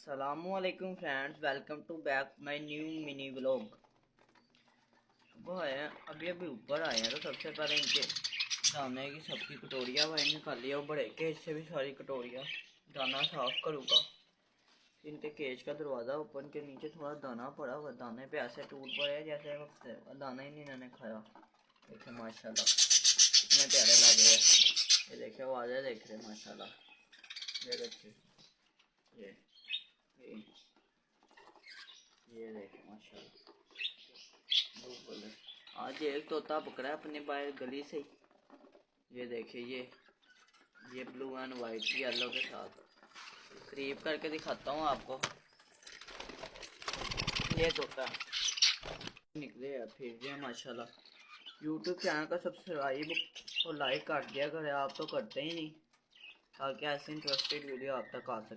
अस्सलामुअलैकुम friends, welcome to back my new mini vlog. सुबह आए हैं, अभी ऊपर आए हैं तो सबसे पहले इनके दाने की सबकी कटोरियाँ भाई निकाल लिया, बड़े केज से भी सारी कटोरियाँ दाना साफ करूँगा। इनके केज का दरवाज़ा ओपन के नीचे थोड़ा दाना पड़ा हुआ, दाने पे ऐसे टूट पड़े जैसे दाना ही नहीं इन्होंने खाया। देखिए माशाल्लाह कितने प्यारे लग रहे हैं। ये देखिए आवाज़ें देख रहे माशाल्लाह। ये देखिए ये ये देखे माशाल्लाह। आज एक तोता पकड़ा है अपने बाहर गली से। ये देखिए ये ब्लू एंड वाइट येलो के साथ करीब करके दिखाता हूँ आपको। ये तोता निकले हैं फिर ये माशाल्लाह। यूट्यूब चैनल का सब्सक्राइब और लाइक कर दिया करें, आप तो करते ही नहीं, ताकि ऐसी इंटरेस्टेड वीडियो आप तक आ सके।